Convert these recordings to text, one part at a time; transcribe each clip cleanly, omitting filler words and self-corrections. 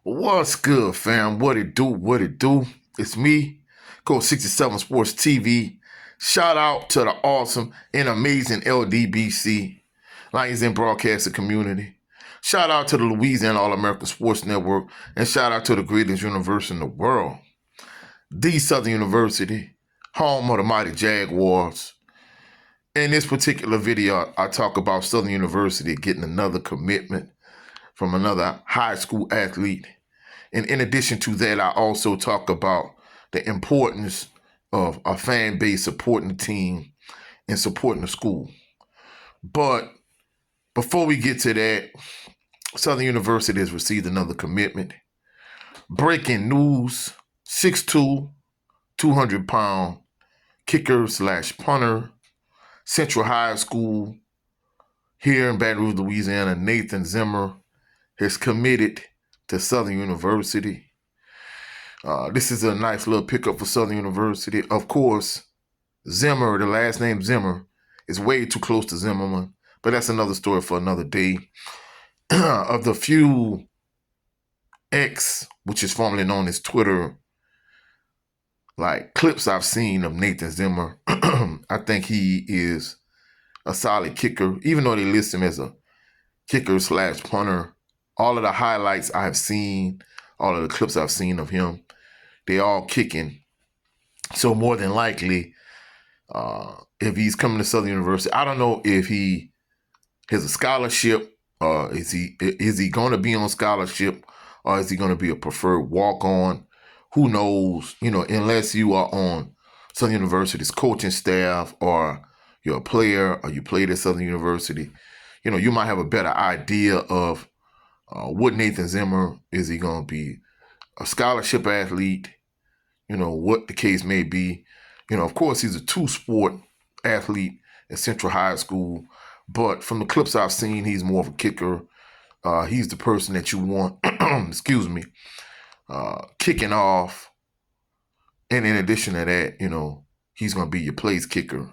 What's good, fam? What it do? What it do? It's me, Coach 67 Sports TV. Shout out to the awesome and amazing LDBC, Lions and Broadcasting Community. Shout out to the Louisiana All-American Sports Network, and shout out to the greatest university in the world, the Southern University, home of the mighty Jaguars. In this particular video, I talk about Southern University getting another commitment from another high school athlete. And in addition to that, I also talk about the importance of a fan base supporting the team and supporting the school. But before we get to that, Southern University has received another commitment. Breaking news, 6'2", 200-pound kicker / punter, Central High School here in Baton Rouge, Louisiana, Nathan Zimmer has committed to Southern University. This is a nice little pickup for Southern University. Of course, Zimmer, the last name Zimmer, is way too close to Zimmerman, but that's another story for another day. Of the few X, which is formerly known as Twitter, like clips I've seen of Nathan Zimmer, I think he is a solid kicker, even though they list him as a kicker / punter. All of the highlights I have seen, all of the clips I've seen of him, they all kicking. So more than likely, if he's coming to Southern University, I don't know if he has a scholarship. Is he going to be on scholarship, or is he going to be a preferred walk-on? Who knows? Unless you are on Southern University's coaching staff, or you're a player, or you played at Southern University, you might have a better idea of what Nathan Zimmer, is he going to be a scholarship athlete? What the case may be. Of course, he's a two-sport athlete at Central High School, but from the clips I've seen, he's more of a kicker. He's the person that you want, excuse me, kicking off. And in addition to that, he's going to be your place kicker.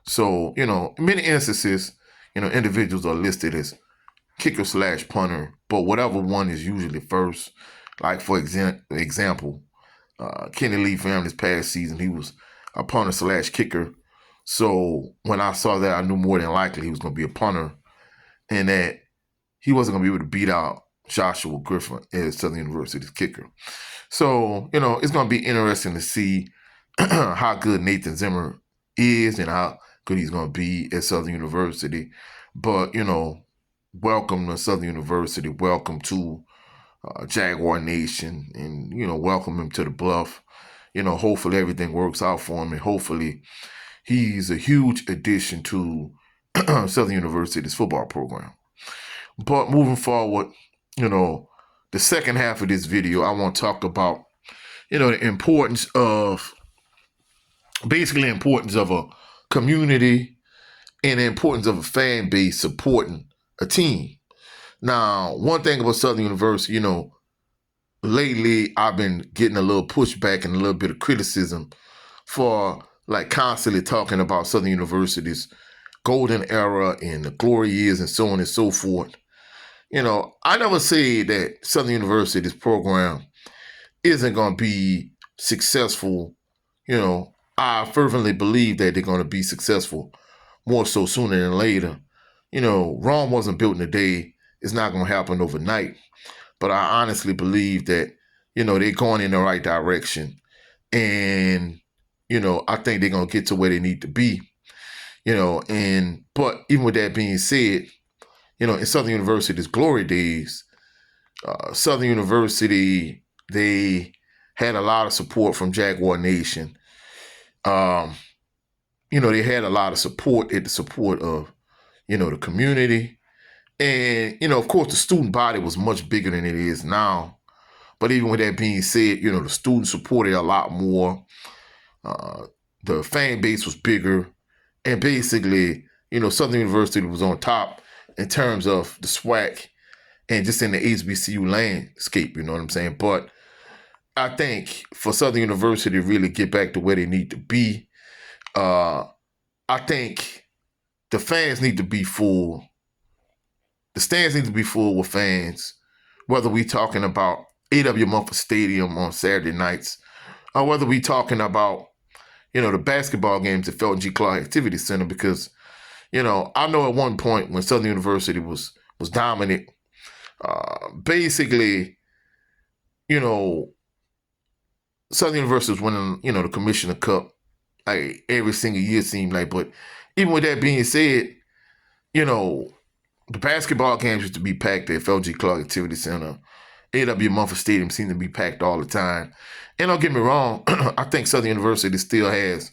So, in many instances, individuals are listed as kicker / punter, but whatever one is usually first. Like, for example, Kenny Lee for him this past season, he was a punter / kicker. So when I saw that, I knew more than likely he was going to be a punter, and that he wasn't going to be able to beat out Joshua Griffin as Southern University's kicker. So, it's going to be interesting to see how good Nathan Zimmer is and how good he's going to be at Southern University. But, welcome to Southern University. Welcome to Jaguar Nation, and, welcome him to the Bluff. Hopefully everything works out for him, and hopefully he's a huge addition to Southern University's football program. But moving forward, the second half of this video, I want to talk about, the importance of, basically the importance of a community and the importance of a fan base supporting a team. Now, one thing about Southern University, lately I've been getting a little pushback and a little bit of criticism for constantly talking about Southern University's golden era and the glory years and so on and so forth. I never say that Southern University's program isn't going to be successful. I fervently believe that they're going to be successful more so sooner than later. Rome wasn't built in a day. It's not going to happen overnight. But I honestly believe that, they're going in the right direction. And, I think they're going to get to where they need to be. But even with that being said, in Southern University's glory days, Southern University, they had a lot of support from Jaguar Nation. They had a lot of support of, the community. And, of course, the student body was much bigger than it is now. But even with that being said, the students supported a lot more. The fan base was bigger. And basically, Southern University was on top in terms of the SWAC and just in the HBCU landscape, you know what I'm saying? But I think for Southern University to really get back to where they need to be, I think the fans need to be full. The stands need to be full with fans, whether we're talking about A.W. Mumford Stadium on Saturday nights, or whether we talking about, the basketball games at Felton G. Clark Activity Center, because, I know at one point when Southern University was dominant, basically, you know, Southern University was winning, the Commissioner Cup like every single year, seemed like. But even with that being said, the basketball games used to be packed at FLG Clark Activity Center. A.W. Mumford Stadium seemed to be packed all the time. And don't get me wrong, I think Southern University still has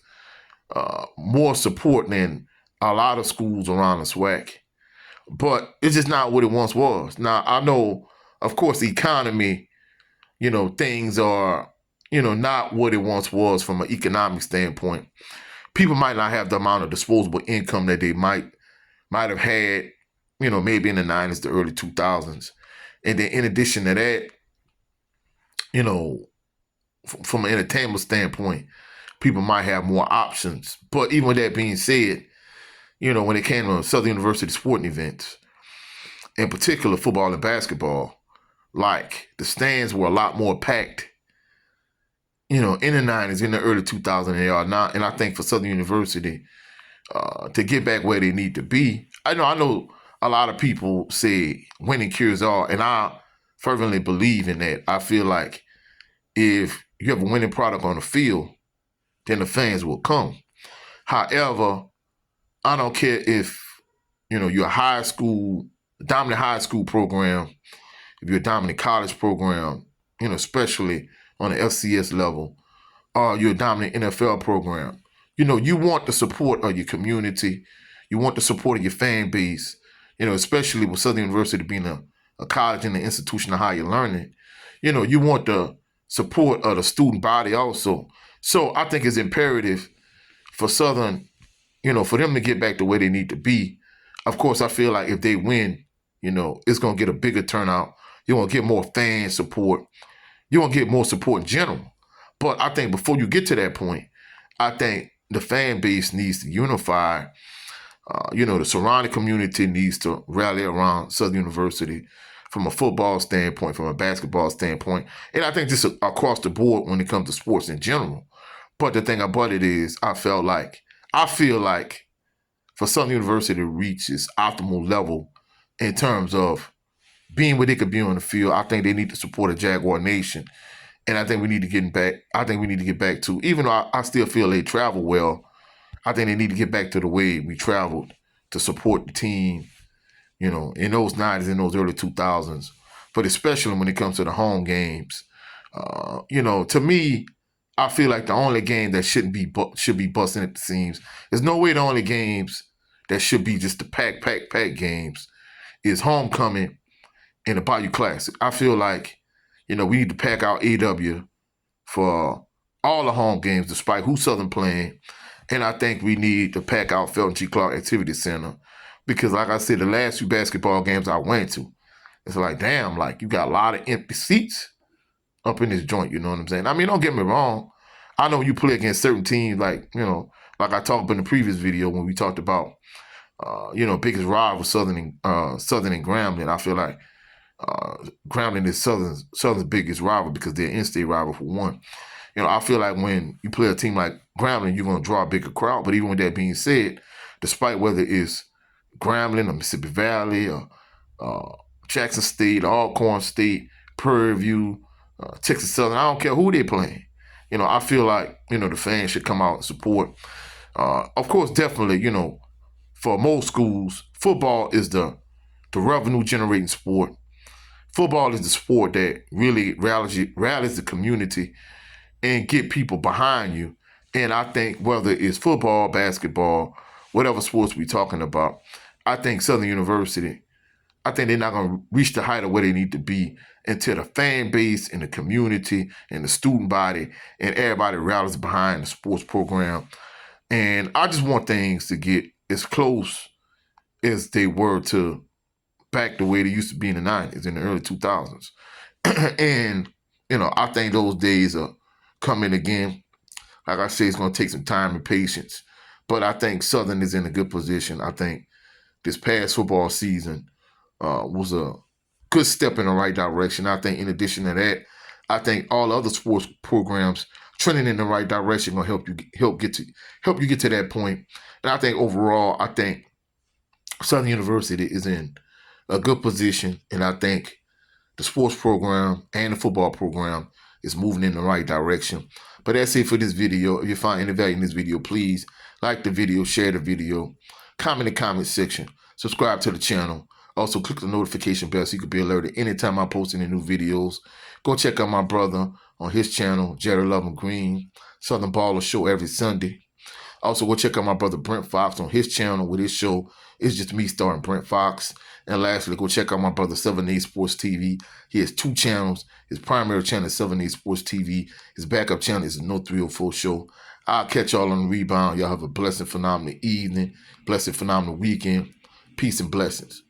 more support than a lot of schools around the SWAC. But it's just not what it once was. Now, I know, of course, the economy, things are, not what it once was from an economic standpoint. People might not have the amount of disposable income that they might have had, maybe in the 90s, the early 2000s. And then in addition to that, from an entertainment standpoint, people might have more options. But even with that being said, when it came to Southern University sporting events, in particular football and basketball, like the stands were a lot more packed, in the 90s, in the early 2000s than they are now. And I think for Southern University to get back where they need to be, I know a lot of people say winning cures all, and I fervently believe in that. I feel like if you have a winning product on the field, then the fans will come. However, I don't care if, you're a high school, dominant high school program, if you're a dominant college program, especially on the FCS level, or you're a dominant NFL program. You want the support of your community. You want the support of your fan base, especially with Southern University being a college and an institution of higher learning. You want the support of the student body also. So I think it's imperative for Southern, for them to get back to where they need to be. Of course, I feel like if they win, it's going to get a bigger turnout. You're going to get more fan support. You're going to get more support in general. But I think before you get to that point, I think the fan base needs to unify. The surrounding community needs to rally around Southern University from a football standpoint, from a basketball standpoint. And I think this is across the board when it comes to sports in general. But the thing about it is, I feel like for Southern University to reach its optimal level in terms of being where they could be on the field, I think they need to support a Jaguar Nation. And I think we need to get back. I think we need to get back to, even though I still feel they travel well, I think they need to get back to the way we traveled to support the team, in those 90s, in those early 2000s. But especially when it comes to the home games, to me, I feel like the only game that should be busting at the seams. There's no way the only games that should be just the pack games is homecoming and the Bayou Classic. I feel like, we need to pack out AW for all the home games, despite who Southern playing. And I think we need to pack out Felton G. Clark Activity Center because, like I said, the last few basketball games I went to, it's like, damn, like you got a lot of empty seats up in this joint, you know what I'm saying? I mean, don't get me wrong. I know you play against certain teams, like, like I talked about in the previous video when we talked about, biggest rival Southern and Grambling. I feel like Grambling is Southern's biggest rival because they're in-state rival for one. I feel like when you play a team like Grambling, you're going to draw a bigger crowd. But even with that being said, despite whether it's Grambling or Mississippi Valley or Jackson State, Alcorn State, Prairie View, Texas Southern, I don't care who they're playing. I feel like, the fans should come out and support. Of course, definitely, for most schools, football is the revenue-generating sport. Football is the sport that really rallies the community and get people behind you. And I think whether it's football, basketball, whatever sports we're talking about, I think Southern University, I think they're not going to reach the height of where they need to be until the fan base and the community and the student body and everybody rallies behind the sports program. And I just want things to get as close as they were to back the way they used to be in the 90s, in the early 2000s. And, I think those days are coming again. Like I say, it's going to take some time and patience. But I think Southern is in a good position. I think this past football season was a good step in the right direction. I think in addition to that, I think all other sports programs trending in the right direction will help you get to that point. And I think overall, I think Southern University is in a good position, and I think the sports program and the football program is moving in the right direction. But that's it for this video. If you find any value in this video, please like the video, share the video, comment in the comment section, subscribe to the channel. Also, click the notification bell so you can be alerted anytime I post any new videos. Go check out my brother on his channel, Jerry Lovin Green, Southern Baller Show every Sunday. Also, go check out my brother Brent Fox on his channel with his show. It's just me starring Brent Fox. And lastly, go check out my brother 7A Sports TV. He has 2 channels. His primary channel is 7A Sports TV. His backup channel is the No 304 Show. I'll catch y'all on the rebound. Y'all have a blessed, phenomenal evening. Blessed, phenomenal weekend. Peace and blessings.